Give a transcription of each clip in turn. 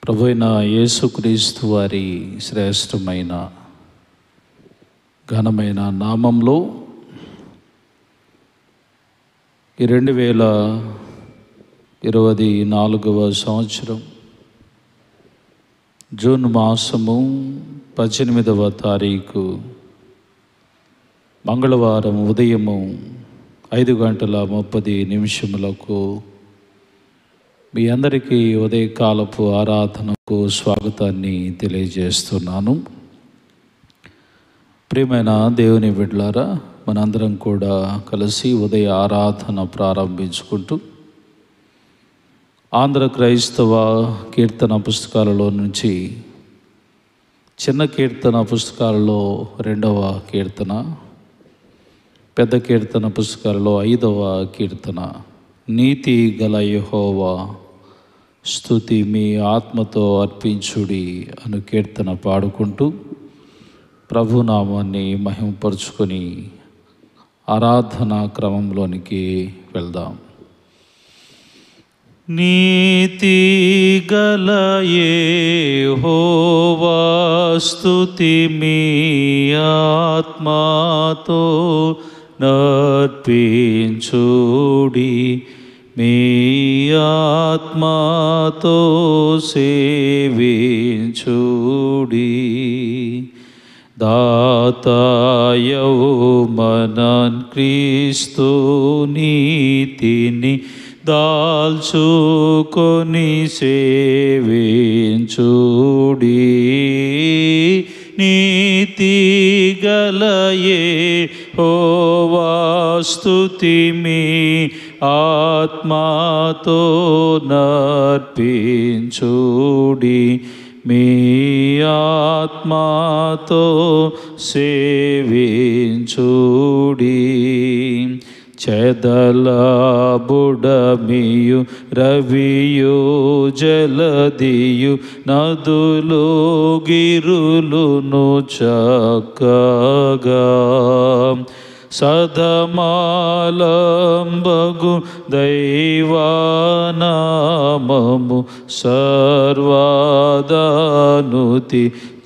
ప్రభువైన యేసుక్రీస్తు వారి శ్రేష్టమైన ఘనమైన నామంలో ఈ 2024 సంవత్సరం జూన్ మాసము 18వ తారీఖు మంగళవారం ఉదయము 5:30 మీ అందరికీ ఉదయకాలపు ఆరాధనకు స్వాగతాన్ని తెలియజేస్తున్నాను. ప్రియమైన దేవుని బిడ్డలారా, మనందరం కూడా కలిసి ఉదయ ఆరాధన ప్రారంభించుకుంటూ ఆంధ్ర క్రైస్తవ కీర్తన పుస్తకాలలో నుంచి చిన్న కీర్తన పుస్తకాలలో 2వ కీర్తన, పెద్ద కీర్తన పుస్తకాలలో 5వ కీర్తన, నీతి గల యెహోవా స్తుతి మీ ఆత్మతో అర్పించుడి అను కీర్తన పాడుకుంటూ ప్రభునామాన్ని మహిమపరుచుకొని ఆరాధనా క్రమంలోనికి వెళ్దాం. నీతి గల యెహోవా స్తుతి మీ ఆత్మతో నర్పించుడి, మీ ఆత్మతో సేవించుడి. దాతాయౌ మనన్ క్రీస్తు నీతిని దాల్చుకొని సేవించుడి. నీతి గల యెహోవా స్తుతి మీ ఆత్మతో నర్పించుడి, మీ ఆత్మతో సేవించుడి. చెదల బుడమియు రవియు జలదియు నదులు గిరులును చక్కగా సదమాలంబగు దైవానామము సర్వదానుతి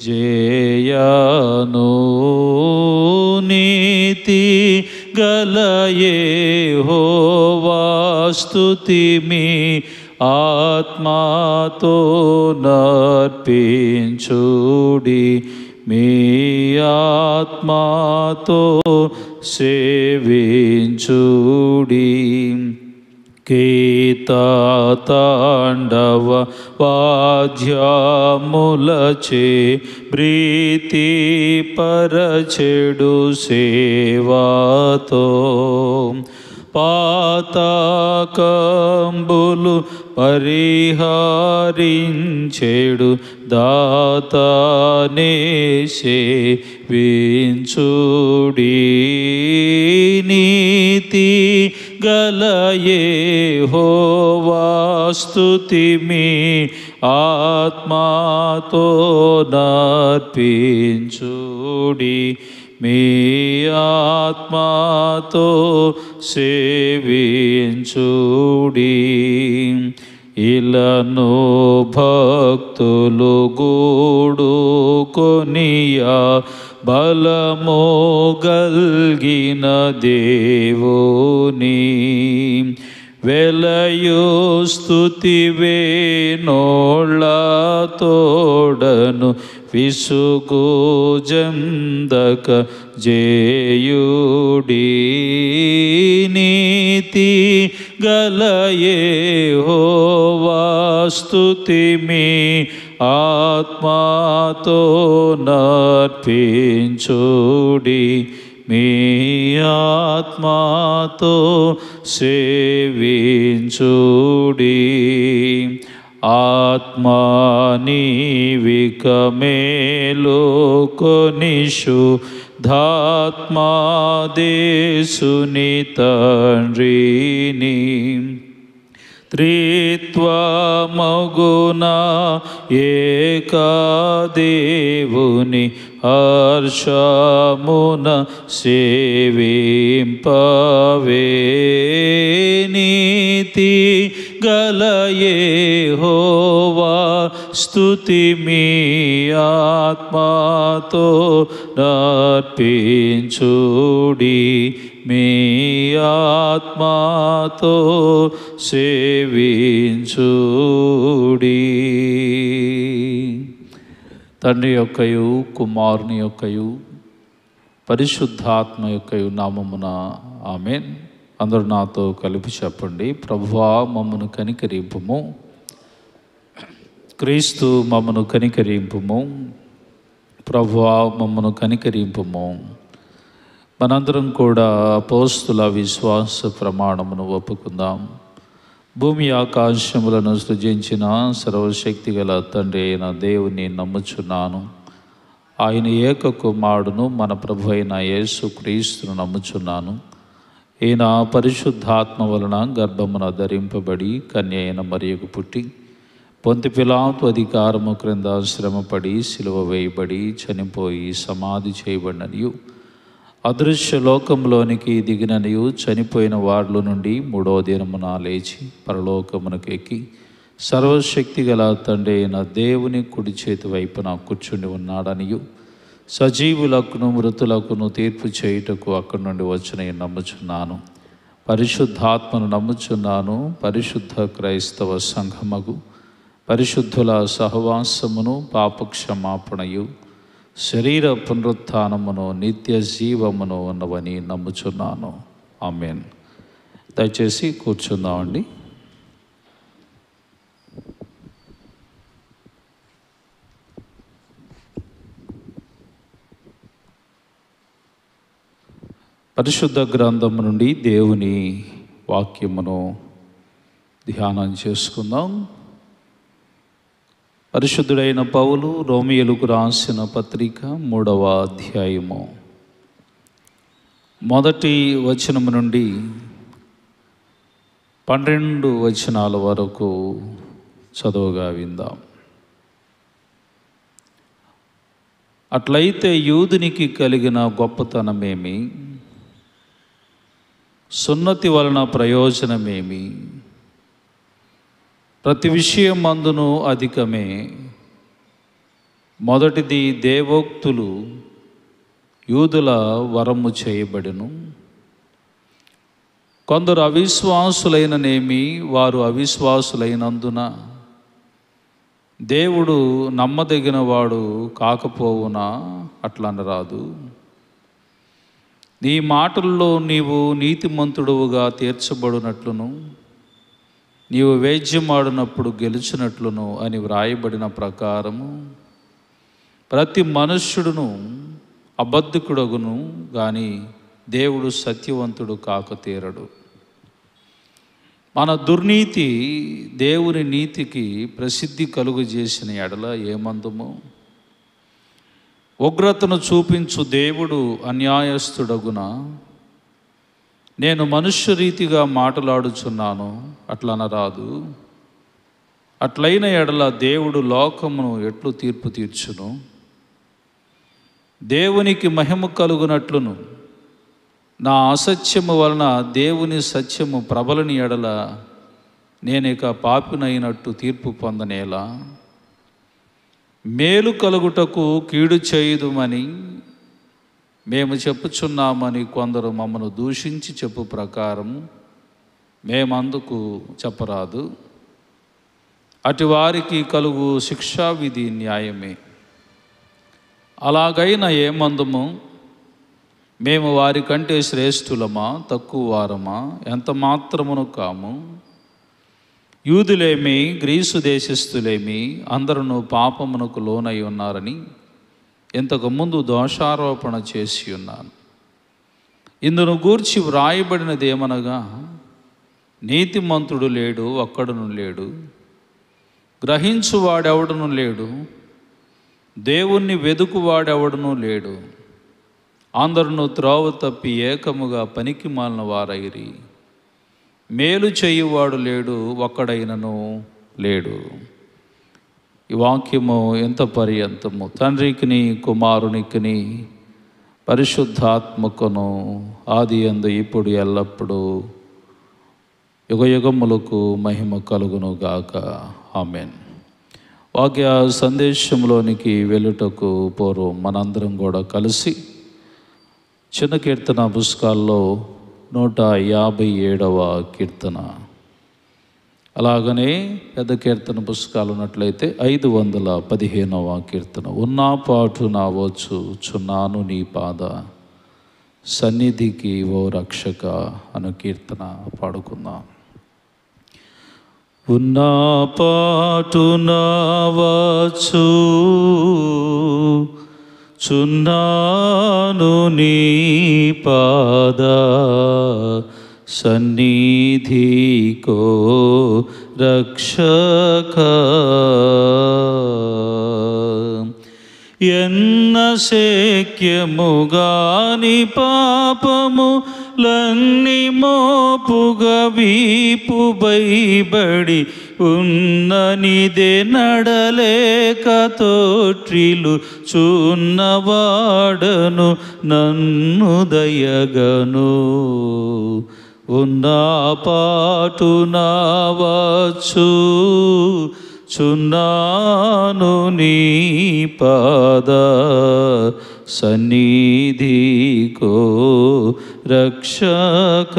జేయను. నీతి గల యెహోవా స్తుతి మీ ఆత్మతో నర్పించుడి, మీ ఆత్మతో సేవించుడి. కీర్తతాండవ వాద్యములచే ప్రీతి పరచెడు సేవాతో పాతకంబులు పరిహరించెడు దాతనే సేవించుడి. నీతి గల యెహోవా స్తుతి మీ ఆత్మతో నర్పించుడి, మీ ఆత్మతో సేవించుడి. ఇలను భక్తులు గూడుకొనియా బలము గల్గిన దేవుని వెలయు స్తుతి వేనోళ్ళ తోడను విసుగు జందక జేయుడి. నీతి గల యెహోవా స్తుతి మీ ఆత్మతో నర్పించుడి, మీ ఆత్మతో సేవించుడి. ఆత్మానీవిక మేలుకొనిషు ధాత్మాదేశుని తండ్రిని త్రిత్వమగున ఏకదేవుని హర్షమున సేవింపవే. నీతి గల యెహోవా స్తుతి మీ ఆత్మతో నర్పించుడి, మీ ఆత్మతో సేవించుడి. తండ్రి యొక్కయు కుమారుని యొక్కయు పరిశుద్ధాత్మ యొక్కయు నామమున ఆమేన్. అందరూ నాతో కలిపి చెప్పండి. ప్రభువా మమ్మను కనికరింపుము. క్రీస్తు మమ్మను కనికరింపుము. ప్రభువా మమ్మను కనికరింపుము. మనందరం కూడా అపోస్తుల విశ్వాస ప్రమాణమును ఒప్పుకుందాం. భూమి ఆకాశములను సృజించిన సర్వశక్తి గల తండ్రి అయిన దేవుని నమ్ముచున్నాను. ఆయన ఏక కుమారుడును మన ప్రభు అయిన యేసు క్రీస్తును నమ్ముచున్నాను. ఈయన పరిశుద్ధాత్మ వలన గర్భమున ధరింపబడి కన్య అయిన మరియకు పుట్టి పొంతి పిలాతు అధికారము క్రింద శ్రమపడి సిలువ వేయబడి చనిపోయి సమాధి చేయబడిననియు అదృశ్య లోకంలోనికి దిగిననియు చనిపోయిన వారిలో నుండి మూడవ దినమున లేచి పరలోకమునకు ఎక్కి సర్వశక్తి గల తండ్రి అయిన దేవుని కుడి చేతి వైపున కూర్చుని ఉన్నాడనియు సజీవులకును మృతులకును తీర్పు చేయుటకు అక్కడి నుండి వచ్చిన నమ్ముచున్నాను. పరిశుద్ధాత్మను నమ్ముచున్నాను. పరిశుద్ధ క్రైస్తవ సంఘమగు పరిశుద్ధుల సహవాసమును పాపక్షమాపణయు శరీర పునరుత్థానమును నిత్య జీవమును ఉన్నవని నమ్ముచున్నాను. ఆమేన్. దయచేసి కూర్చుందామండి. పరిశుద్ధ గ్రంథము నుండి దేవుని వాక్యమును ధ్యానం చేసుకుందాం. పరిశుద్ధుడైన పౌలు రోమియోలకు రాసిన పత్రిక 3వ అధ్యాయము 1 వచనము నుండి 12 వచనాల వరకు చదువుగా విందాం. అట్లయితే యూదునికి కలిగిన గొప్పతనమేమి, సున్నతి వలన ప్రయోజనమేమి? ప్రతి విషయం అందును అధికమే. మొదటిది దేవోక్తులు యూదుల వరము చేయబడెను. కొందరు అవిశ్వాసులైననేమి, వారు అవిశ్వాసులైనందున దేవుడు నమ్మదగిన వాడు కాకపోవునా? అట్లనరాదు. నీ మాటల్లో నీవు నీతిమంతుడువుగా తీర్చబడినట్లును నీవు వేద్యమాడినప్పుడు గెలిచినట్లును అని వ్రాయబడిన ప్రకారము ప్రతి మనుష్యుడును అబద్ధికుడగును గాని దేవుడు సత్యవంతుడు కాక తీరడు. మన దుర్నీతి దేవుని నీతికి ప్రసిద్ధి కలుగజేసిన ఎడల ఏమందుము? ఉగ్రతను చూపించు దేవుడు అన్యాయస్తుడగున? నేను మనుష్య రీతిగా మాట్లాడుచున్నాను, అట్లనరాదు. అట్లైన ఎడల దేవుడు లోకమును ఎట్లు తీర్పు తీర్చును? దేవునికి మహిమ కలుగునట్లును నా అసత్యము వలన దేవుని సత్యము ప్రబలని ఎడల నేనిక పాపినైనట్టు తీర్పు పొందనేలా? మేలు కలుగుటకు కీడు చేయుదుమని మేము చెప్పుచున్నామని కొందరు మమ్మను దూషించి చెప్పు ప్రకారం మేమందుకు చెప్పరాదు. అటు వారికి కలుగు శిక్షావిధి న్యాయమే. అలాగైనా ఏమందుము? మేము వారి కంటే శ్రేష్ఠులమా, తక్కువ వారమా? ఎంత మాత్రమును కాము. యూదులేమి గ్రీసు దేశస్థులేమి అందరూ పాపమునకు లోనై ఉన్నారని ఇంతకుముందు దోషారోపణ చేసి ఉన్నాను. ఇందును గూర్చి వ్రాయబడినది ఏమనగా, నీతిమంతుడు లేడు, ఒక్కడును లేడు, గ్రహించువాడెవడను లేడు, దేవుణ్ణి వెదుకువాడెవడను లేడు. అందరూ త్రోవ తప్పి ఏకముగా పనికి మాలిన వారైరి. మేలు చేయువాడు లేడు, ఒక్కడైనను లేడు. ఈ వాక్యము ఎంత పర్యంతము తండ్రికిని కుమారునికిని పరిశుద్ధాత్మకును ఆది యందు ఇప్పుడు ఎల్లప్పుడూ యుగయుగములకు మహిమ కలుగును గాక. ఆమెన్. వాక్య సందేశంలోనికి వెళ్ళుటకు పూర్వం మనందరం కూడా కలిసి చిన్న కీర్తన పుస్తకాల్లో 157వ కీర్తన, అలాగనే పెద్ద కీర్తన పుస్తకాలు ఉన్నట్లయితే 515వ కీర్తన, ఉన్నా పాటు నా వచ్చుచున్నాను నీ పాద సన్నిధికి ఓ రక్షక అను కీర్తన పాడుకుందాం. ఉన్నా పాటు నా వచ్చుచున్నాను నీ పాద సన్నిధికో రక్షక ఎన్న శక్యముగాని పాపములన్నీ మోపుగా వీపు బైబడి ఉన్ననిదే నడలేక తోట్రిలు చున్నవాడను నన్ను దయగను. ఉన్నా పాటు నా వచ్చుచున్నాను నీ పాద సన్నిధికో రక్షక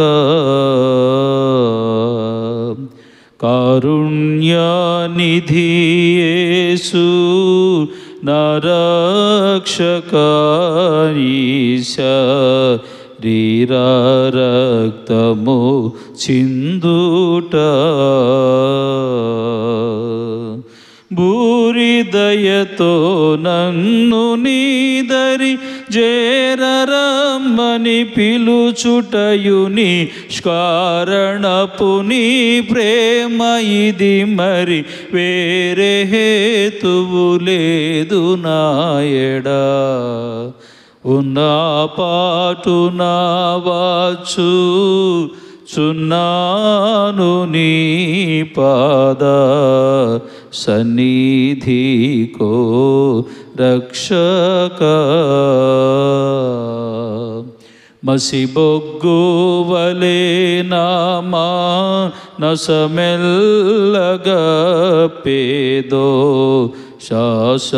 కారుణ్యనిధి యేసు నా రక్షక ఈశా రీరా రక్తము చిందుట భూరిదయతో నన్ను నీదరి జేరరమ్మని పిలుచుటయుని స్కారణపు నీ ప్రేమ ఇది మరి వేరే హేతువు లేదు నాయడా. ఉన్నా పాటు నా వచ్చుచున్నాను నీ పాద సన్నిధికో రక్షక మసిబొగ్గువలే నా మానసమెల్లగప్పేదో శాసమోహముల్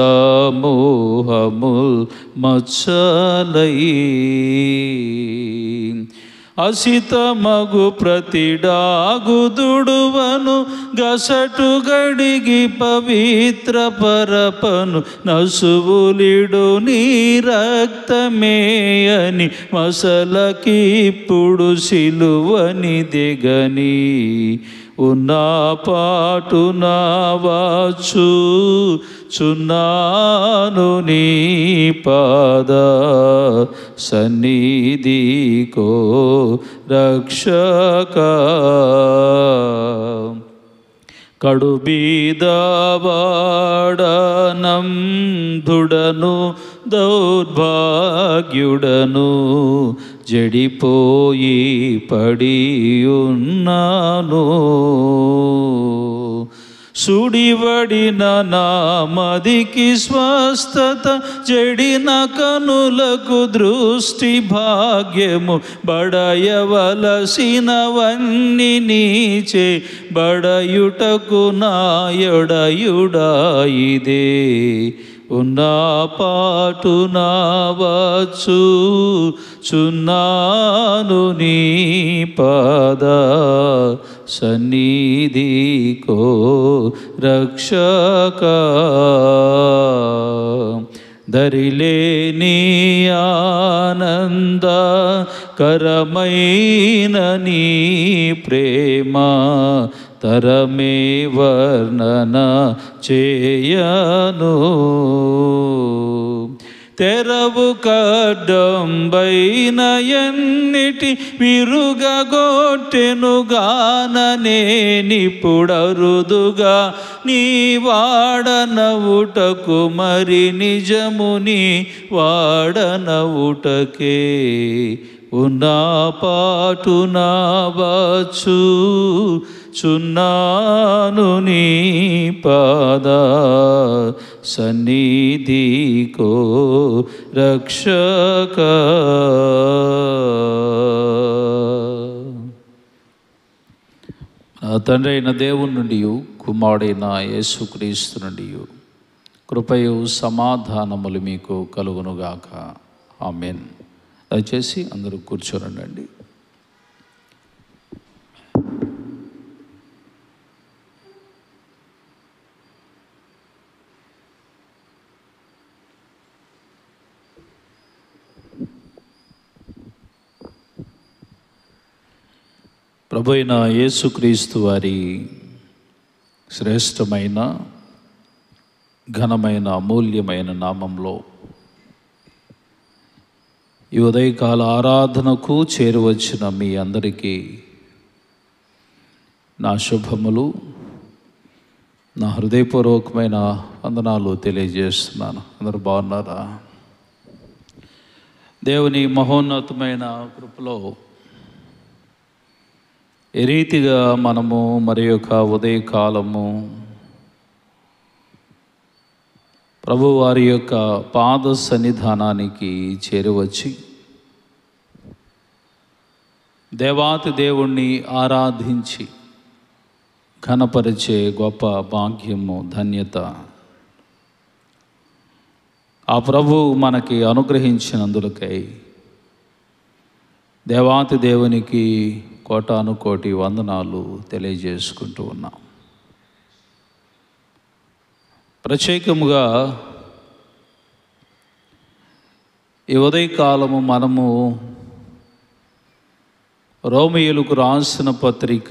మత్సలై అసితమగు ప్రతిడాగుదుడువను గసటు గడిగి పవిత్ర పరపను నసువులిడు నీ రక్తమేయని మసలకిప్పుడు సిలువని దిగని. ఉన్నా పాటు నా వచ్చుచున్నాను నీ పాద సన్నిధికో రక్షక కడుబీదవాడనంధుడను దౌర్భాగ్యుడను జడిపోయి పడి ఉన్నాను. సుడివడిన నా మదికి స్వస్థత జడిన కనులకు దృష్టి భాగ్యము బడయవలసినవన్నీ నీచే బడయుటకు నాయడయుడా ఇదే. ఉన్నా పాటు నా వచ్చుచున్నాను నీ పాద సన్నిధికో రక్షక దరిలేని ఆనంద కరమైన నీ ప్రేమ తరమే వర్ణన చేయను. తెరవు కడ్డంబైన ఎన్నిటి విరుగగొట్టెను గాననే నిపుడరుదుగా నీ వాడనవుటకు మరి నిజముని వాడనవుటకే. ఉన్నా పాటు నా వచ్చుచున్నాను నీ పాద సన్నిధికో రక్షక. తండ్రి అయిన దేవుని నుండి కుమారుడైన యేసుక్రీస్తు నుండి కృపయు సమాధానములు మీకు కలుగునుగాక. ఆమేన్. దయచేసి అందరూ కూర్చోనండి. ప్రభు అయిన యేసుక్రీస్తు వారి శ్రేష్టమైన ఘనమైన అమూల్యమైన నామంలో ఈ ఉదయకాల ఆరాధనకు చేరువచ్చిన మీ అందరికీ నా శుభములు, నా హృదయపూర్వకమైన వందనాలు తెలియజేస్తున్నాను. అందరూ బాగున్నారా? దేవుని మహోన్నతమైన కృపలో ఏ రీతిగా మనము మరి యొక్క ఉదయకాలము ప్రభు వారి యొక్క పాద సన్నిధానానికి చేరువచ్చి దేవాతి దేవుణ్ణి ఆరాధించి ఘనపరిచే గొప్ప భాగ్యము, ధన్యత ఆ ప్రభు మనకి అనుగ్రహించినందులకై దేవాతి దేవునికి కోటాను కోటి వందనాలు తెలియజేసుకుంటూ ఉన్నాం. ప్రత్యేకముగా ఈ ఉదయకాలము మనము రోమీయులకు రాసిన పత్రిక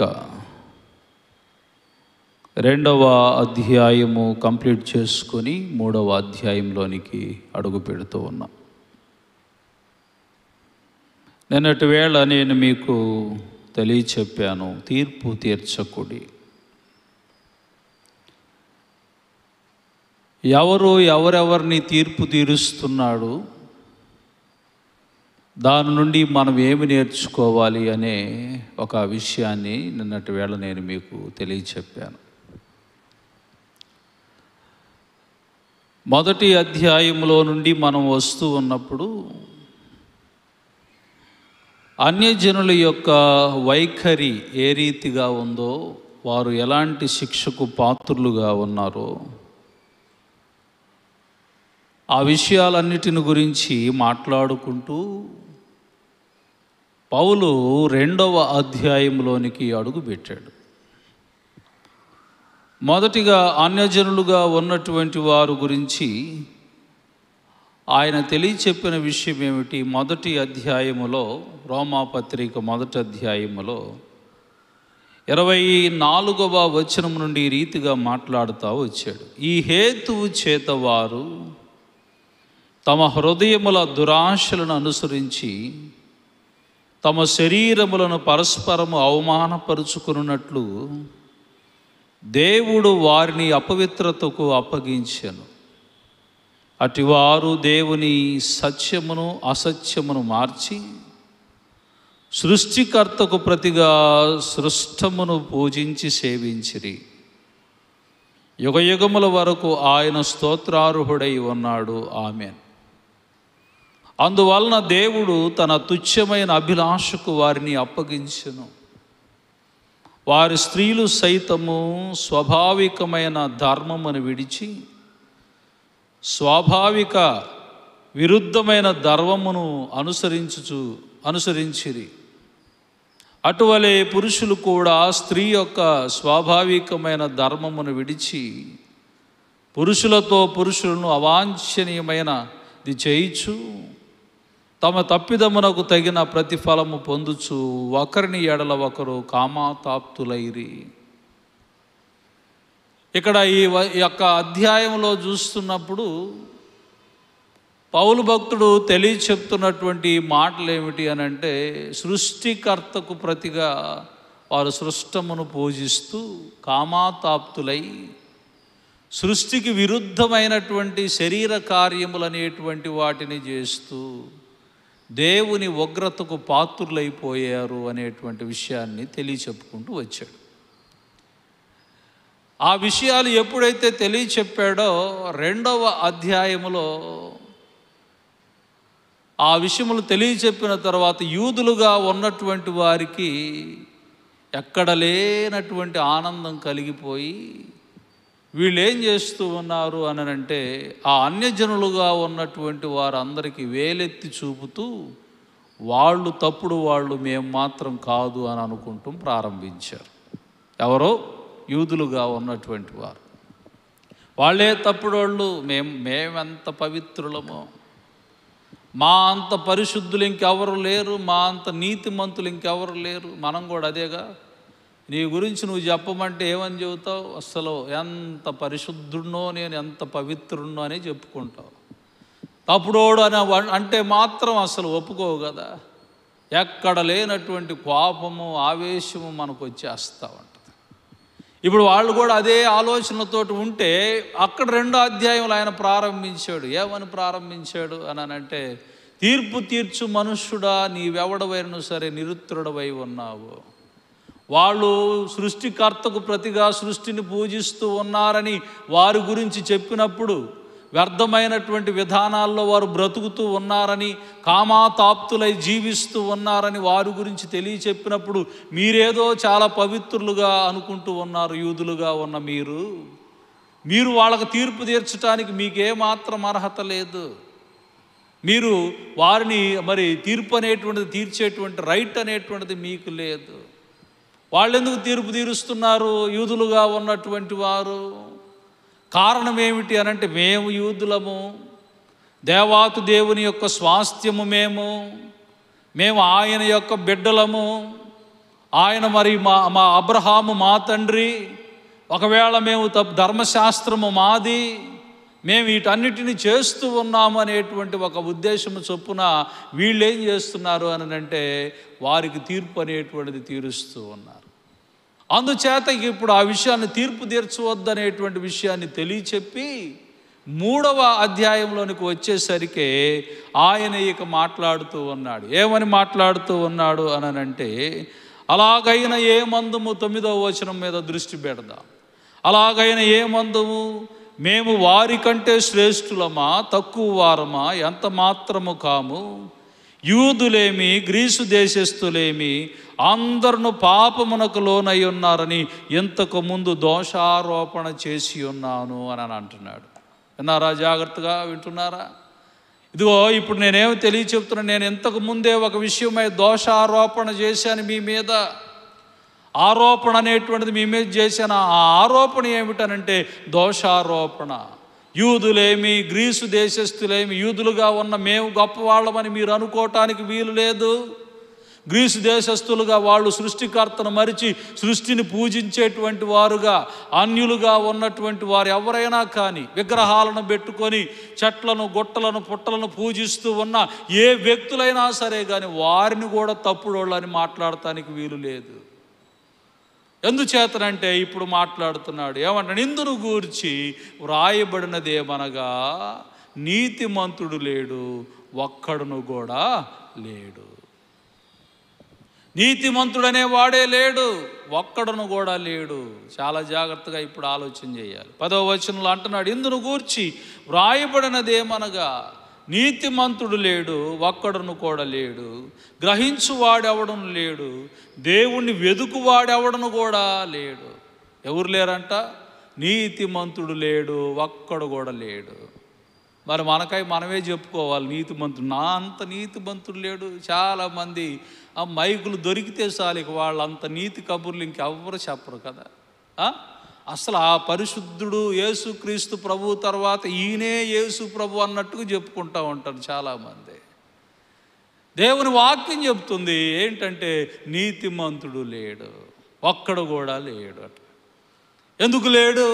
2వ అధ్యాయము కంప్లీట్ చేసుకొని 3వ అధ్యాయంలోనికి అడుగు పెడుతూ ఉన్నాం. నిన్నటి వేళ నేను మీకు తెలియచెప్పాను, తీర్పు తీర్చకుడి. ఎవరెవరిని తీర్పు తీరుస్తున్నాడు, దాని నుండి మనం ఏమి నేర్చుకోవాలి అనే ఒక విషయాన్ని నిన్నటి వేళ నేను మీకు తెలియచెప్పాను. మొదటి అధ్యాయంలో నుండి మనం వస్తూ ఉన్నప్పుడు అన్యజనుల యొక్క వైఖరి ఏ రీతిగా ఉందో, వారు ఎలాంటి శిక్షకు పాత్రులుగా ఉన్నారో ఆ విషయాలన్నిటిని గురించి మాట్లాడుకుంటూ పౌలు 2వ అధ్యాయంలోనికి అడుగుపెట్టాడు. మొదటిగా అన్యజనులుగా ఉన్నటువంటి వారు గురించి ఆయన తెలియచెప్పిన విషయం ఏమిటి? మొదటి అధ్యాయములో, రోమాపత్రిక మొదటి అధ్యాయములో 24వ వచనం నుండి ఈ రీతిగా మాట్లాడుతూ వచ్చాడు. ఈ హేతువు చేత వారు తమ హృదయముల దురాశలను అనుసరించి తమ శరీరములను పరస్పరము అవమానపరుచుకున్నట్లు దేవుడు వారిని అపవిత్రతకు అప్పగించెను. అటివారు దేవుని సత్యమును అసత్యమును మార్చి సృష్టికర్తకు ప్రతిగా సృష్టమును పూజించి సేవించిరి. యుగయుగముల వరకు ఆయన స్తోత్రార్హుడై ఉన్నాడు. ఆమేన్. అందువలన దేవుడు తన తుచ్చమైన అభిలాషకు వారిని అప్పగించెను. వారి స్త్రీలు సైతము స్వాభావికమైన ధర్మమును విడిచి స్వాభావిక విరుద్ధమైన ధర్మమును అనుసరించిరి. అటువలే పురుషులు కూడా స్త్రీ యొక్క స్వాభావికమైన ధర్మమును విడిచి పురుషులను అవాంఛనీయమైనది చేయిచు తమ తప్పిదమునకు తగిన ప్రతిఫలము పొందుచు ఒకరిని ఎడల ఒకరు కామాతాప్తులైరి. ఇక్కడ ఈ యొక్క అధ్యాయంలో చూస్తున్నప్పుడు పౌలు భక్తుడు తెలియచెప్తున్నటువంటి మాటలు ఏమిటి అని అంటే, సృష్టికర్తకు ప్రతిగా వారు సృష్టమును పూజిస్తూ కామాతాప్తులై సృష్టికి విరుద్ధమైనటువంటి శరీర కార్యములనేటువంటి వాటిని చేస్తూ దేవుని ఉగ్రతకు పాత్రులైపోయారు అనేటువంటి విషయాన్ని తెలియచెప్పుకుంటూ వచ్చాడు. ఆ విషయాలు ఎప్పుడైతే తెలియచెప్పాడో 2వ అధ్యాయములో ఆ విషయములు తెలియచెప్పిన తర్వాత యూదులుగా ఉన్నటువంటి వారికి ఎక్కడ లేనటువంటి ఆనందం కలిగిపోయి వీళ్ళు ఏం చేస్తూ ఉన్నారు అని అంటే ఆ అన్యజనులుగా ఉన్నటువంటి వారందరికీ వేలెత్తి చూపుతూ వాళ్ళు తప్పుడు వాళ్ళు, మేము మాత్రం కాదు అని అనుకుంటూ ప్రారంభించారు. ఎవరో యూదులుగా ఉన్నటువంటి వారు, వాళ్ళే తప్పుడు వాళ్ళు, మేమెంత పవిత్రులమో, మా అంత పరిశుద్ధులు ఇంకెవరు లేరు, మా అంత నీతిమంతులు ఇంకెవరు లేరు. మనం కూడా అదేగా. నీ గురించి నువ్వు చెప్పమంటే ఏమని చెబుతావు? అసలు ఎంత పరిశుద్ధుడినో, నేను ఎంత పవిత్రుడినో అని చెప్పుకుంటావు. తప్పుడోడు అని అంటే మాత్రం అసలు ఒప్పుకోవు కదా. ఎక్కడ లేనటువంటి కోపము, ఆవేశము మనకు వచ్చేస్తూ ఉంటుంది. ఇప్పుడు వాళ్ళు కూడా అదే ఆలోచనలతోటి ఉంటే అక్కడ 2వ అధ్యాయంలో ఆయన ప్రారంభించాడు. ఏమని ప్రారంభించాడు అని అంటే, తీర్పు తీర్చు మనుష్యుడా, నీవెవడవైనను సరే నిరుత్తరుడవై ఉన్నావు. వాళ్ళు సృష్టికర్తకు ప్రతిగా సృష్టిని పూజిస్తూ ఉన్నారని వారి గురించి చెప్పినప్పుడు, వ్యర్థమైనటువంటి విధానాల్లో వారు బ్రతుకుతూ ఉన్నారని, కామాతాప్తులై జీవిస్తూ ఉన్నారని వారి గురించి తెలియచెప్పినప్పుడు, మీరేదో చాలా పవిత్రులుగా అనుకుంటూ ఉన్నారు. యూదులుగా ఉన్న మీరు వాళ్ళకు తీర్పు తీర్చడానికి మీకేమాత్రం అర్హత లేదు. మీరు వారిని మరి తీర్పు అనేటువంటిది తీర్చేటువంటి రైట్ అనేటువంటిది మీకు లేదు. వాళ్ళు ఎందుకు తీర్పు తీరుస్తున్నారు? యూదులుగా ఉన్నటువంటి వారు. కారణం ఏమిటి అనంటే, మేము యూదులము, దేవాతి దేవుని యొక్క స్వాస్థ్యము మేము ఆయన యొక్క బిడ్డలము, ఆయన మరి మా అబ్రహాము మా తండ్రి, ఒకవేళ మేము ధర్మశాస్త్రము మాది, మేము వీటన్నిటిని చేస్తూ ఉన్నాము అనేటువంటి ఒక ఉద్దేశము చొప్పున వీళ్ళు ఏం చేస్తున్నారు అని అంటే, వారికి తీర్పు అనేటువంటిది తీరుస్తూ ఉన్నారు. అందుచేత ఇప్పుడు ఆ విషయాన్ని తీర్పు తీర్చవద్దనేటువంటి విషయాన్ని తెలియచెప్పి 3వ అధ్యాయంలోనికి వచ్చేసరికి ఆయన ఇక మాట్లాడుతూ ఉన్నాడు. ఏమని మాట్లాడుతూ ఉన్నాడు అని అంటే, అలాగైన ఏ మందుము 9వ వచనం మీద దృష్టి పెడదాం. అలాగైన ఏ మందుము, మేము వారి కంటే శ్రేష్ఠులమా, తక్కువ వారమా, ఎంత మాత్రము కాము. యూదులేమి గ్రీసు దేశస్థులేమి అందరూ పాపమునకు లోనై ఉన్నారని ఇంతకు ముందు దోషారోపణ చేసి ఉన్నాను అని అంటున్నాడు. విన్నారా? జాగ్రత్తగా వింటున్నారా? ఇదిగో ఇప్పుడు నేనేమి తెలియచెప్తున్నా, నేను ఇంతకు ముందే ఒక విషయమై దోషారోపణ చేశాను మీ మీద. ఆరోపణ అనేటువంటిది మీ మీద చేశాను. ఆ ఆరోపణ ఏమిటనంటే దోషారోపణ. యూదులేమి గ్రీసు దేశస్థులేమి, యూదులుగా ఉన్న మేము గొప్పవాళ్ళమని మీరు అనుకోవటానికి వీలు లేదు. గ్రీసు దేశస్థులుగా వాళ్ళు సృష్టికర్తను మరిచి సృష్టిని పూజించేటువంటి వారుగా, అన్యులుగా ఉన్నటువంటి వారు ఎవరైనా కానీ విగ్రహాలను పెట్టుకొని చెట్లను, గుట్టలను, పుట్టలను పూజిస్తూ ఉన్న ఏ వ్యక్తులైనా సరే కానీ వారిని కూడా తప్పుడోళ్ళని మాట్లాడటానికి వీలు లేదు. ఎందుచేతనంటే ఇప్పుడు మాట్లాడుతున్నాడు. ఏమంటాడు? ఇందును గూర్చి వ్రాయబడినదేమనగా, నీతిమంతుడు లేడు, ఒక్కడును కూడా లేడు. నీతిమంతుడనే వాడే లేడు, ఒక్కడును కూడా లేడు. చాలా జాగ్రత్తగా ఇప్పుడు ఆలోచన చేయాలి. 10వ వచనంలో అంటున్నాడు, ఇందును గూర్చి వ్రాయబడినదేమనగా, నీతిమంతుడు లేడు, ఒక్కడును కూడా లేడు, గ్రహించువాడెవడను లేడు, దేవుణ్ణి వెదుకువాడెవడను కూడా లేడు. ఎవరు లేరంట? నీతిమంతుడు లేడు, ఒక్కడు కూడా లేడు. మరి మనమే చెప్పుకోవాలి నీతిమంతుడు. నా అంత నీతిమంతుడు లేడు. చాలామంది ఆ మైకులు దొరికితే చాలు వాళ్ళంత నీతి కబుర్లు ఇంకెవ్వరు చెప్పరు కదా. అసలు ఆ పరిశుద్ధుడు యేసుక్రీస్తు ప్రభు తర్వాత ఈయనే యేసు ప్రభు అన్నట్టుగా చెప్పుకుంటూ ఉంటారు చాలామంది. దేవుని వాక్యం చెప్తుంది ఏంటంటే, నీతిమంతుడు లేడు, ఒక్కడు కూడా లేడు అట. ఎందుకు లేడు?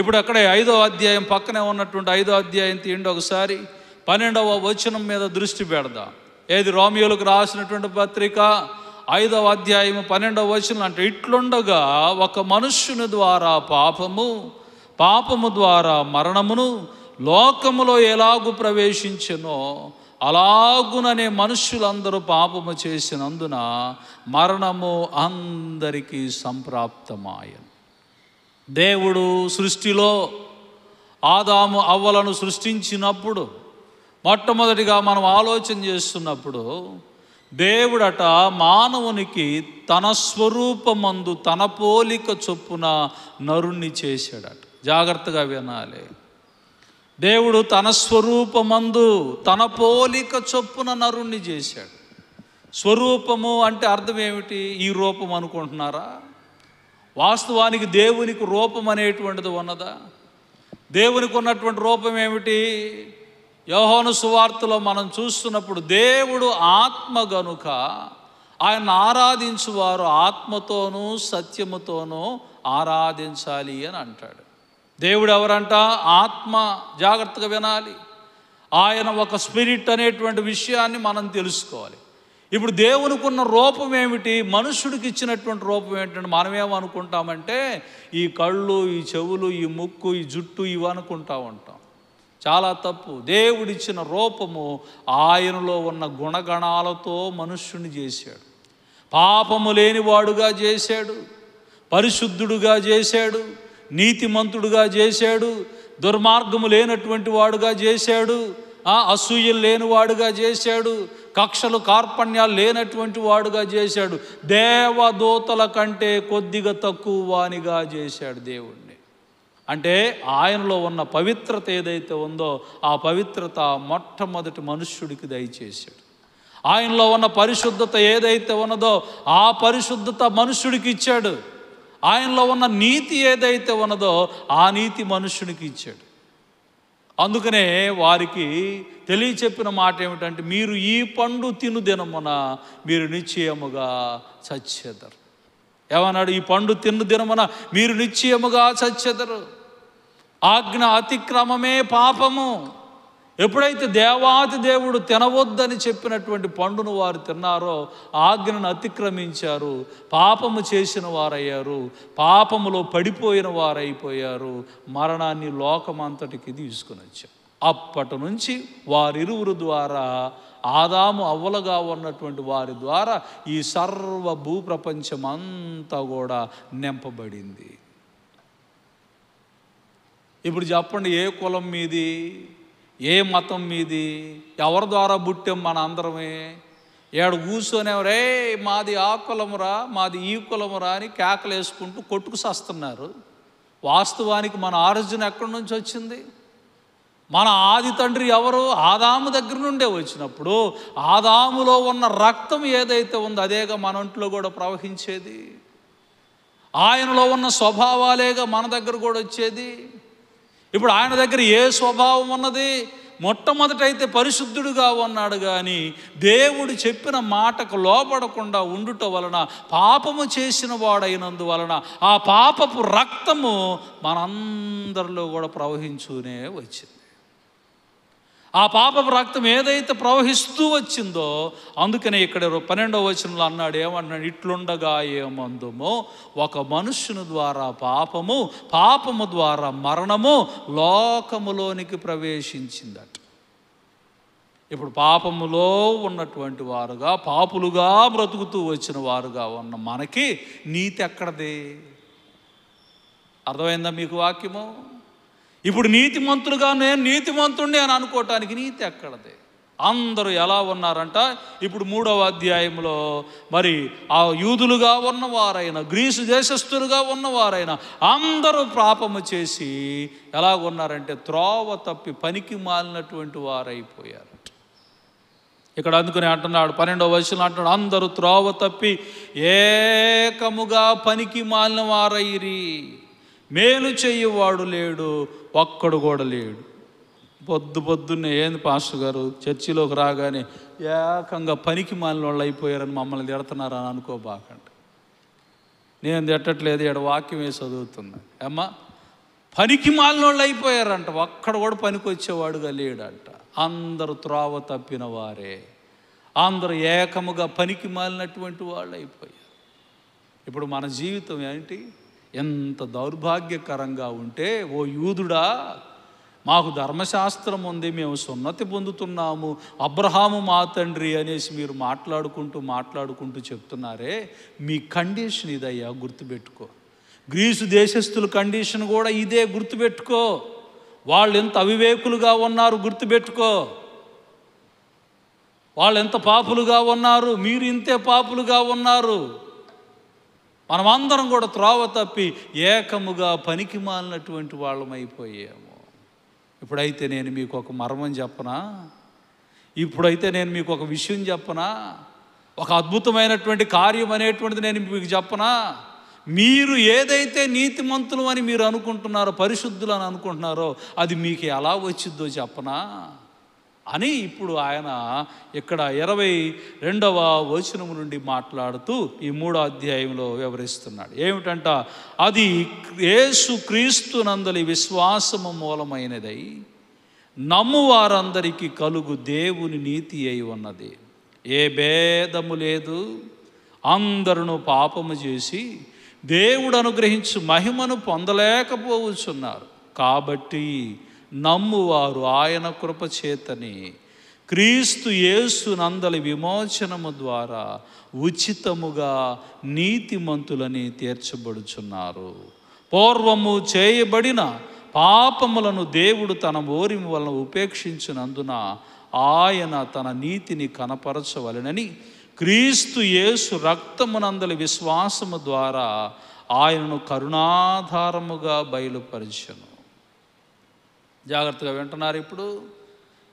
ఇప్పుడు అక్కడే 5వ అధ్యాయం పక్కనే ఉన్నటువంటి 5వ అధ్యాయం తీయండి ఒకసారి. 12వ వచనం మీద దృష్టి పెడదాం. ఏది? రోమియోలకు రాసినటువంటి పత్రిక 5వ అధ్యాయం 12వ వచనం అంటే, ఇట్లుండగా ఒక మనుష్యుని ద్వారా పాపము ద్వారా మరణమును లోకములో ఎలాగు ప్రవేశించెనో అలాగుననే మనుష్యులందరూ పాపము చేసినందున మరణము అందరికీ సంప్రాప్తమాయెను. దేవుడు సృష్టిలో ఆదాము అవ్వలను సృష్టించినప్పుడు మొట్టమొదటిగా మనం ఆలోచన చేస్తున్నప్పుడు దేవుడట మానవునికి తన స్వరూపమందు తన పోలిక చొప్పున నరుణ్ణి చేశాడట. జాగ్రత్తగా వినాలి. దేవుడు తన స్వరూపమందు తన పోలిక చొప్పున నరుణ్ణి చేశాడు. స్వరూపము అంటే అర్థం ఏమిటి? ఈ రూపం అనుకుంటున్నారా? వాస్తవానికి దేవునికి రూపం అనేటువంటిది ఉన్నదా? దేవునికి ఉన్నటువంటి రూపం ఏమిటి? యోహాను సువార్తలో మనం చూస్తున్నప్పుడు దేవుడు ఆత్మ గనుక ఆయన ఆరాధించువారు ఆత్మతోనూ సత్యముతోనూ ఆరాధించాలి అని అంటాడు. దేవుడు ఎవరంట? ఆత్మ. జాగ్రత్తగా వినాలి. ఆయన ఒక స్పిరిట్ అనేటువంటి విషయాన్ని మనం తెలుసుకోవాలి. ఇప్పుడు దేవునికి ఉన్న రూపం ఏమిటి? మనుషుడికి ఇచ్చినటువంటి రూపం ఏంటంటే మనమేమనుకుంటామంటే ఈ కళ్ళు, ఈ చెవులు, ఈ ముక్కు, ఈ జుట్టు ఇవి అనుకుంటా ఉంటాం. చాలా తప్పు. దేవుడిచ్చిన రూపము ఆయనలో ఉన్న గుణగణాలతో మనుష్యుని చేశాడు. పాపము లేనివాడుగా చేశాడు, పరిశుద్ధుడుగా చేశాడు, నీతిమంతుడుగా చేశాడు, దుర్మార్గము లేనటువంటి వాడుగా చేశాడు, అసూయలు లేనివాడుగా చేశాడు, కక్షలు కార్పణ్యాలు లేనటువంటి వాడుగా చేశాడు. దేవదూతల కంటే కొద్దిగా తక్కువ వానిగా చేశాడు దేవుణ్ణి. అంటే ఆయనలో ఉన్న పవిత్రత ఏదైతే ఉందో ఆ పవిత్రత మొట్టమొదటి మనుష్యుడికి దయచేశాడు. ఆయనలో ఉన్న పరిశుద్ధత ఏదైతే ఉన్నదో ఆ పరిశుద్ధత మనుష్యుడికి ఇచ్చాడు. ఆయనలో ఉన్న నీతి ఏదైతే ఉన్నదో ఆ నీతి మనుష్యునికి ఇచ్చాడు. అందుకనే వారికి తెలియచెప్పిన మాట ఏమిటంటే మీరు ఈ పండు తిను దినమున మీరు నిశ్చయముగా చచ్చెదరు. ఏమన్నాడు? ఈ పండు తిను దినమున మీరు నిశ్చయముగా చచ్చెదరు. ఆజ్ఞ అతిక్రమమే పాపము. ఎప్పుడైతే దేవాది దేవుడు తినవద్దని చెప్పినటువంటి పండును వారు తిన్నారో ఆజ్ఞను అతిక్రమించారు, పాపము చేసిన వారయ్యారు, పాపములో పడిపోయిన వారైపోయారు, మరణాన్ని లోకమంతటికి తీసుకుని వచ్చారు. అప్పటి నుంచి వారిరువురు ద్వారా ఆదాము అవ్వలుగా ఉన్నటువంటి వారి ద్వారా ఈ సర్వ భూప్రపంచం అంతా కూడా నింపబడింది. ఇప్పుడు చెప్పండి, ఏ కులం మీది, ఏ మతం మీది, ఎవరి ద్వారా పుట్టాం? మన అందరమే. ఏడు కూర్చొనేవరే మాది ఆ కులమురా, మాది ఈ కులమురా అని కేకలు వేసుకుంటూ కొట్టుకు సస్తున్నారు. వాస్తవానికి మన ఆరిజిన్ ఎక్కడి నుంచి వచ్చింది? మన ఆది తండ్రి ఎవరు? ఆదాము దగ్గర నుండే వచ్చినప్పుడు ఆదాములో ఉన్న రక్తం ఏదైతే ఉందో అదేగా మన ఒంట్లో కూడా ప్రవహించేది. ఆయనలో ఉన్న స్వభావాలేగా మన దగ్గర కూడా వచ్చేది. ఇప్పుడు ఆయన దగ్గర ఏ స్వభావం ఉన్నది? మొట్టమొదటైతే పరిశుద్ధుడుగా ఉన్నాడు, కానీ దేవుడు చెప్పిన మాటకు లోపడకుండా ఉండుట వలన పాపము చేసిన వాడైనందువలన ఆ పాపపు రక్తము మనందరిలో కూడా ప్రవహించునే వచ్చింది. ఆ పాపపు రక్తం ఏదైతే ప్రవహిస్తూ వచ్చిందో అందుకనే ఇక్కడ 12వ వచనంలో అన్నాడు, ఏమన్నాడు? ఇట్లుండగా ఏమందుమో ఒక మనుష్యుని ద్వారా పాపము, పాపము ద్వారా మరణము లోకములోనికి ప్రవేశించిందట. ఇప్పుడు పాపములో ఉన్నటువంటి వారుగా, పాపులుగా బ్రతుకుతూ వచ్చిన వారుగా ఉన్న మనకి నీతి ఎక్కడది? అర్థమైందా మీకు వాక్యము? ఇప్పుడు నీతిమంతులుగా నేను నీతిమంతుడిని అని అనుకోవటానికి నీతి ఎక్కడది? అందరూ ఎలా ఉన్నారంట? ఇప్పుడు 3వ అధ్యాయంలో మరి ఆ యూదులుగా ఉన్నవారైనా గ్రీసు దేశస్థులుగా ఉన్నవారైనా అందరూ పాపము చేసి ఎలా ఉన్నారంటే త్రోవ తప్పి పనికి మాలినటువంటి వారైపోయారు. ఇక్కడ అందుకని అంటున్నాడు 12వ వచనంలో అంటున్నాడు, అందరూ త్రోవ తప్పి ఏకముగా పనికి మాలిన వారైరి, మేలు చెయ్యవాడు లేడు, ఒక్కడు కూడా లేడు. పొద్దున్నే ఏంది పాస్టర్ గారు చర్చిలోకి రాగానే ఏకంగా పనికి మాలిన వాళ్ళు అయిపోయారని మమ్మల్ని తిడుతున్నారు అని అనుకోబాకండి. నేను తిట్టట్లేదు, ఇక్కడ వాక్యం వేసి చదువుతున్నా. అమ్మా, పనికి మాలిన వాళ్ళు అయిపోయారంట, ఒక్కడు కూడా పనికి వచ్చేవాడుగా లేడంట. అందరూ త్రోవ తప్పిన వారే, అందరూ ఏకముగా పనికి మాలినటువంటి వాళ్ళు అయిపోయారు. ఇప్పుడు మన జీవితం ఏంటి? ఎంత దౌర్భాగ్యకరంగా ఉంటే, ఓ యూదుడా మాకు ధర్మశాస్త్రం ఉంది, మేము సున్నతి పొందుతున్నాము, అబ్రహాము మా తండ్రి అనేసి మీరు మాట్లాడుకుంటూ చెప్తున్నారే, మీ కండిషన్ ఇదయ్యా, గుర్తుపెట్టుకో. గ్రీసు దేశస్థుల కండిషన్ కూడా ఇదే, గుర్తుపెట్టుకో. వాళ్ళు ఎంత అవివేకులుగా ఉన్నారు గుర్తుపెట్టుకో. వాళ్ళు ఎంత పాపులుగా ఉన్నారు, మీరు ఇంతే పాపులుగా ఉన్నారు. మనమందరం కూడా త్రోవ తప్పి ఏకముగా పనికి మాలినటువంటి వాళ్ళమైపోయాము. ఇప్పుడైతే నేను మీకు ఒక మర్మం చెప్పనా? ఇప్పుడైతే నేను మీకు ఒక విషయం చెప్పనా? ఒక అద్భుతమైనటువంటి కార్యం అనేటువంటిది నేను మీకు చెప్పనా? మీరు ఏదైతే నీతిమంతులు అని మీరు అనుకుంటున్నారో, పరిశుద్ధులు అని అనుకుంటున్నారో, అది మీకు ఎలా వచ్చిద్దో చెప్పనా అని ఇప్పుడు ఆయన ఇక్కడ 22వ వచనం నుండి మాట్లాడుతూ ఈ 3వ అధ్యాయంలో వివరిస్తున్నాడు. ఏమిటంట? అది యేసుక్రీస్తునందలి విశ్వాసము మూలమైనదై నమ్మువారందరికీ కలుగు దేవుని నీతి అయి ఉన్నది. ఏ భేదము లేదు, అందరూ పాపము చేసి దేవుడు అనుగ్రహించు మహిమను పొందలేకపోవచ్చున్నారు. కాబట్టి నమ్మువారు ఆయన కృప చేతని క్రీస్తు యేసు నందలి విమోచనము ద్వారా ఉచితముగా నీతిమంతులని తీర్చబడుచున్నారు. పూర్వము చేయబడిన పాపములను దేవుడు తన ఓరిమి వలన ఉపేక్షించినందున ఆయన తన నీతిని కనపరచవలెనని క్రీస్తు యేసు రక్తమునందలి విశ్వాసము ద్వారా ఆయనను కరుణాధారముగా బయలుపరిచెను. జాగ్రత్తగా వింటున్నారు. ఇప్పుడు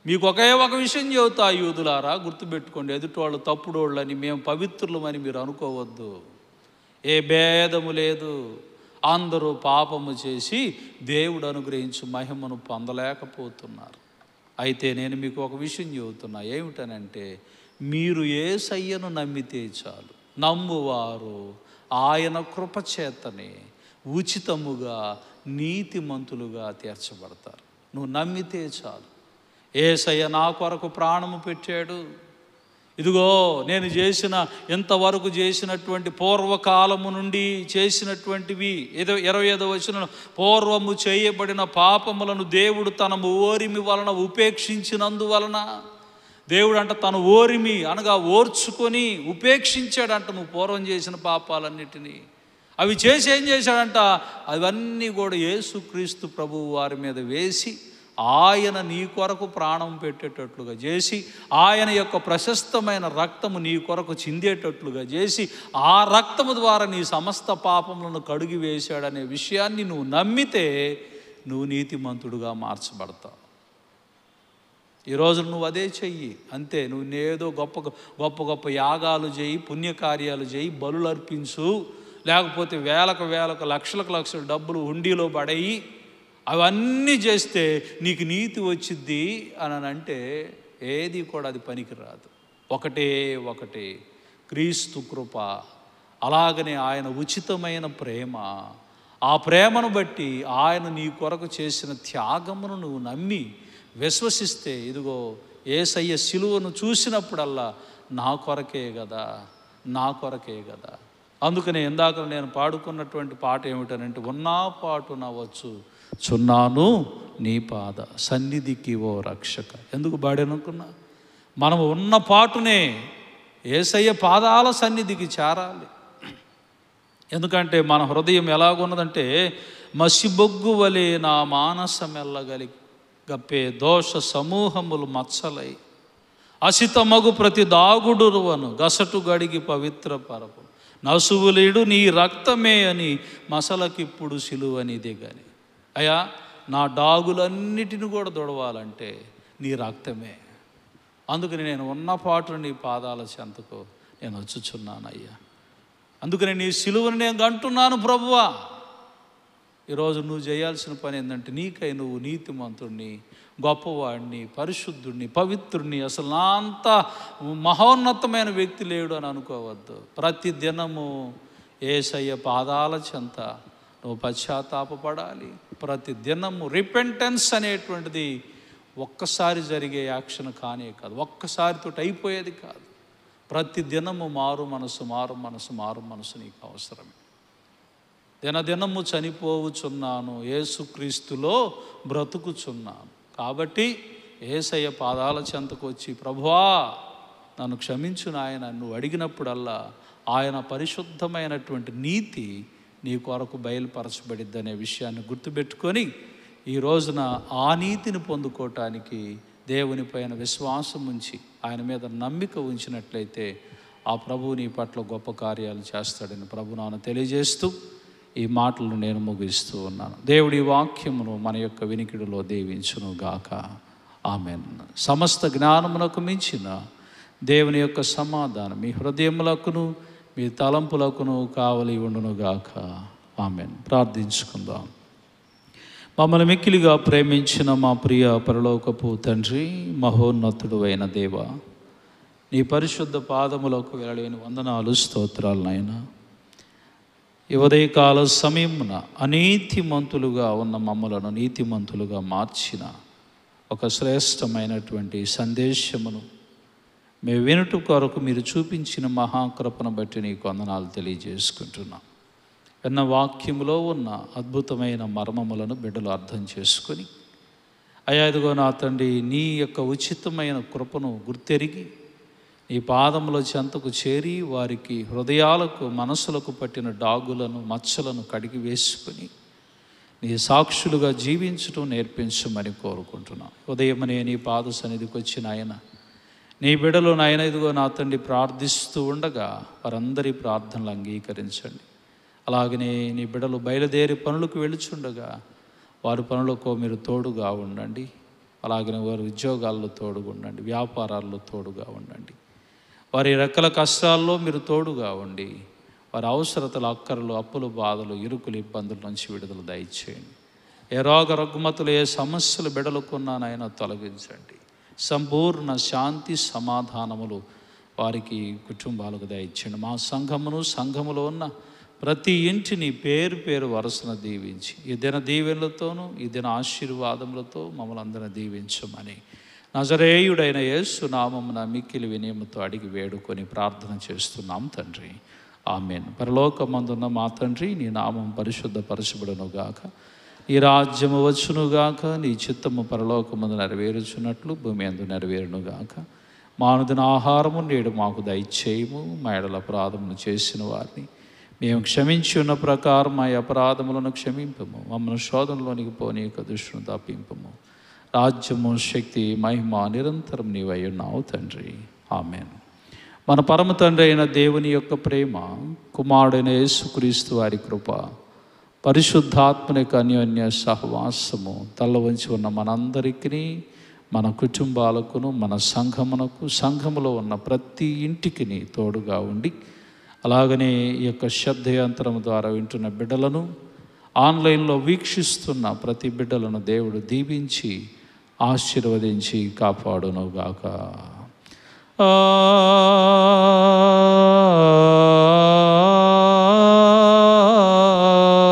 మీకు ఒకే ఒక విషయం చెబుతా, యూదులారా, గుర్తుపెట్టుకోండి. ఎదుటివాళ్ళు తప్పుడోళ్ళని, మేము పవిత్రులమని మీరు అనుకోవద్దు. ఏ భేదము లేదు, అందరూ పాపము చేసి దేవుడు అనుగ్రహించు మహిమను పొందలేకపోతున్నారు. అయితే నేను మీకు ఒక విషయం చెబుతున్నా. ఏమిటనంటే, మీరు యేసయ్యను నమ్మితే చాలు. నమ్మువారు ఆయన కృపచేతనే ఉచితముగా నీతిమంతులుగా తీర్చబడతారు. నువ్వు నమ్మితే చాలు. యేసయ్య నా కొరకు ప్రాణము పెట్టాడు. ఇదిగో నేను ఇంతవరకు చేసినటువంటి పూర్వకాలము నుండి చేసినటువంటివి 25వ వచనం, పూర్వము చేయబడిన పాపములను దేవుడు తన ఓరిమి వలన ఉపేక్షించినందువలన, దేవుడు అంట తన ఓరిమి అనగా ఓర్చుకొని ఉపేక్షించాడంట నువ్వు పూర్వం చేసిన పాపాలన్నిటినీ. అవి చేసి ఏం చేశాడంట? అవన్నీ కూడా యేసుక్రీస్తు ప్రభువు వారి మీద వేసి ఆయన నీ కొరకు ప్రాణం పెట్టేటట్లుగా చేసి, ఆయన యొక్క ప్రశస్తమైన రక్తము నీ కొరకు చిందేటట్లుగా చేసి, ఆ రక్తము ద్వారా నీ సమస్త పాపములను కడిగి వేశాడనే విషయాన్ని నువ్వు నమ్మితే నువ్వు నీతిమంతుడుగా మార్చబడతావు. ఈరోజు నువ్వు అదే చెయ్యి, అంతే. నువ్వు ఏదో గొప్ప గొప్ప గొప్ప యాగాలు చేయి, పుణ్యకార్యాలు చేయి, బలులు అర్పించు, లేకపోతే వేలకు లక్షల డబ్బులు హుండీలో పడేయి, అవన్నీ చేస్తే నీకు నీతి వచ్చిద్ది అని అంటే ఏది కూడా అది పనికిరాదు. ఒకటే క్రీస్తు కృప, అలాగనే ఆయన ఉచితమైన ప్రేమ. ఆ ప్రేమను బట్టి ఆయన నీ కొరకు చేసిన త్యాగమును నువ్వు నమ్మి విశ్వసిస్తే, ఇదిగో యేసయ్య సిలువను చూసినప్పుడల్లా నా కొరకే కదా. అందుకనే ఇందాక నేను పాడుకున్నటువంటి పాట ఏమిటనంటే, ఉన్నా పాటు నవచ్చు చున్నాను నీ పాద సన్నిధికి ఓ రక్షక. ఎందుకు పాడానుకున్నా? మనం ఉన్న పాటునే యేసయ్య పాదాల సన్నిధికి చేరాలి. ఎందుకంటే మన హృదయం ఎలాగున్నదంటే, మసిబొగ్గు వలె నా మానసమెల్లగలిగి గప్పే దోష సమూహములు మచ్చలై అసితమగు ప్రతి దాగుడురువను గసటు గడిగి పవిత్ర పరపు నసువులేడు నీ రక్తమే అని మసలకిప్పుడు సిలువనిదే కానీ. అయ్యా, నా డాగులన్నిటిని కూడా దొడవాలంటే నీ రక్తమే. అందుకని నేను ఉన్నపాటు నీ పాదాల చెంతకు నేను వచ్చుచున్నాను అయ్యా. అందుకని నీ సిలువను నేను అంటున్నాను ప్రభువా. ఈరోజు నువ్వు చేయాల్సిన పని ఏంటంటే, నీకై నువ్వు నీతిమంతుడిని, గొప్పవాడిని, పరిశుద్ధుడిని, పవిత్రుడిని, అసలు నా అంత మహోన్నతమైన వ్యక్తి లేడు అని అనుకోవద్దు. ప్రతి దినము యేసయ్య పాదాల చెంత నువ్వు పశ్చాత్తాపపడాలి. ప్రతి దినము రిపెంటెన్స్ అనేటువంటిది ఒక్కసారి జరిగే యాక్షన్ కానే కాదు, ఒక్కసారితో అయిపోయేది కాదు. ప్రతి దినము మారు మనసు నీకు అవసరమే. దినదినము చనిపోవుచున్నాను, యేసుక్రీస్తులో బ్రతుకుచున్నాను. కాబట్టి యేసయ్య పాదాల చెంతకు వచ్చి, ప్రభువా నన్ను క్షమించు నాయన, నువ్వు అడిగినప్పుడల్లా ఆయన పరిశుద్ధమైనటువంటి నీతి నీ కొరకు బయలుపరచబడిద్దనే విషయాన్ని గుర్తుపెట్టుకొని ఈ రోజున ఆ నీతిని పొందుకోవటానికి దేవుని పైన విశ్వాసం ఉంచి ఆయన మీద నమ్మిక ఉంచినట్లయితే ఆ ప్రభువు నీ పట్ల గొప్ప కార్యాలు చేస్తాడని ప్రభునాను తెలియజేస్తూ ఈ మాటలను నేను ముగిస్తూ ఉన్నాను. దేవుడి వాక్యమును మన యొక్క వినికిడిలో దీవించును గాక. ఆమేన్. సమస్త జ్ఞానమునకు మించిన దేవుని యొక్క సమాధానం మీ హృదయములకును మీ తలంపులకును కావలి ఉండును గాక. ఆమేన్. ప్రార్థించుకుందాం. మమ్మల్ని మిక్కిలిగా ప్రేమించిన మా ప్రియ పరలోకపు తండ్రి, మహోన్నతుడు అయిన దేవ, నీ పరిశుద్ధ పాదములకు వెళ్ళలేని వందనాలు, స్తోత్రాలు నాయనా. ఈ ఉదయకాల సమయమున అనీతిమంతులుగా ఉన్న మమ్మలను నీతిమంతులుగా మార్చిన ఒక శ్రేష్టమైనటువంటి సందేశమును మేము వినుట కొరకు మీరు చూపించిన మహాకృపను బట్టి నీకు వందనాలు తెలియజేసుకుంటున్నాం. విన్న వాక్యములో ఉన్న అద్భుతమైన మర్మములను బిడ్డలు అర్థం చేసుకొని, అయ్యా ఇదిగో నా తండ్రి, నీ యొక్క ఉచితమైన కృపను గుర్తెరిగి నీ పాదముల చెంతకు చేరి వారికి హృదయాలకు మనసులకు పట్టిన డాగులను మచ్చలను కడిగి వేసుకొని నీ సాక్షులుగా జీవించడం నేర్పించమని కోరుకుంటున్నాను. ఉదయమనే నీ పాద సన్నిధికి వచ్చిన ఆయన నీ బిడ్డలు నాయన ఇదిగో నా తండ్రి ప్రార్థిస్తూ ఉండగా వారందరి ప్రార్థనలు అంగీకరించండి. అలాగనే నీ బిడ్డలు బయలుదేరి పనులకు వెళుచుండగా వారి పనులకు మీరు తోడుగా ఉండండి. అలాగనే వారి ఉద్యోగాల్లో తోడుగా ఉండండి, వ్యాపారాల్లో తోడుగా ఉండండి. వారి రెక్కల కష్టాల్లో మీరు తోడుగా ఉండి వారి అవసరతలు, అక్కరలు, అప్పులు, బాధలు, ఇరుకులు, ఇబ్బందుల నుంచి విడుదల దయచేయండి. ఏ రోగ రుగ్మతులు, ఏ సమస్యలు బిడ్డలకున్నానైనా తొలగించండి. సంపూర్ణ శాంతి సమాధానములు వారికి, కుటుంబాలకు దయచేయండి. మా సంఘములో ఉన్న ప్రతి ఇంటిని పేరు పేరు వరుసన దీవించి ఈ దిన దీవెనలతోనూ ఈ దిన ఆశీర్వాదములతో మమ్మల్ని అందరిని దీవించమని నజరేయుడైన యేసు నామమున మిక్కిలి వినయముతో అడిగి వేడుకొని ప్రార్థన చేస్తున్నాం తండ్రి. ఆమేన్. పరలోకమందున్న మా తండ్రి, నీ నామం పరిశుద్ధపరచబడునుగాక, నీ రాజ్యము వచ్చునుగాక, నీ చిత్తము పరలోకమందు నెరవేరుచున్నట్లు భూమి అందు నెరవేరునుగాక. మానుదిన ఆహారము నేడు మాకు దయచేయము. మా ఎడల అపరాధమును చేసిన వారిని మేము క్షమించి ఉన్న ప్రకారం మా అపరాధములను క్షమింపము. మమ్మల్ని శోధనలోనికి పోనీక, దుష్టును తప్పింపము. రాజ్యము, శక్తి, మహిమ నిరంతరం నీవై ఉన్నావు తండ్రి. ఆమేన్. మన పరమ తండ్రి అయిన దేవుని యొక్క ప్రేమ, కుమారుడైన యేసుక్రీస్తు వారి కృప, పరిశుద్ధాత్మని యొక్క అన్యోన్య సహవాసము తల్ల వంచి ఉన్న మనందరికీ, మన కుటుంబాలకును, మన సంఘములో ఉన్న ప్రతి ఇంటికి తోడుగా ఉండి, అలాగనే ఈ యొక్క శబ్దయంత్రం ద్వారా వింటున్న బిడ్డలను, ఆన్లైన్లో వీక్షిస్తున్న ప్రతి బిడ్డలను దేవుడు దీవించి ఆశీర్వదించి కాపాడునుగాక.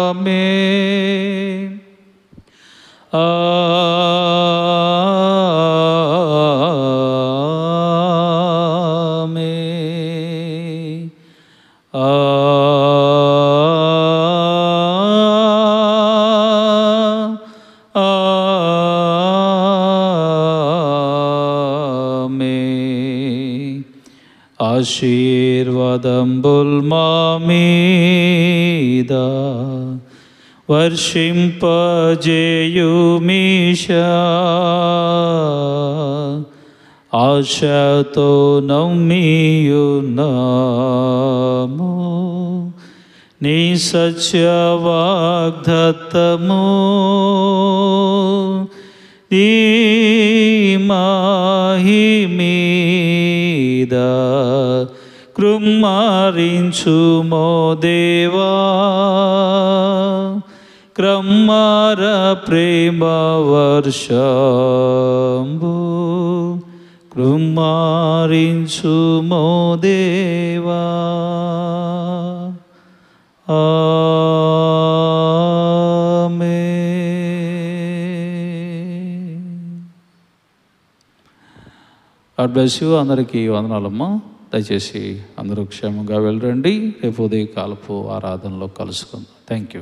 ఆమేన్. ఆశీర్వాదంబుల్ మా మీద వర్షింపజేయుమీశా, ఆశతో నమ్మియున్నాము నీ సత్యవాగ్దత్తము. ఈ మహిమీద కృమ్మారించుమో దేవా, క్రమ్మార ప్రేమ వర్షంబు కృమ్మారించుమో దేవా. God bless you. అందరికీ వందనాలమ్మా. దయచేసి అందరూ క్షేమంగా వెళ్ళండి. రేపు ఉదయకాలపు ఆరాధనలో కలుసుకుందాం. Thank you.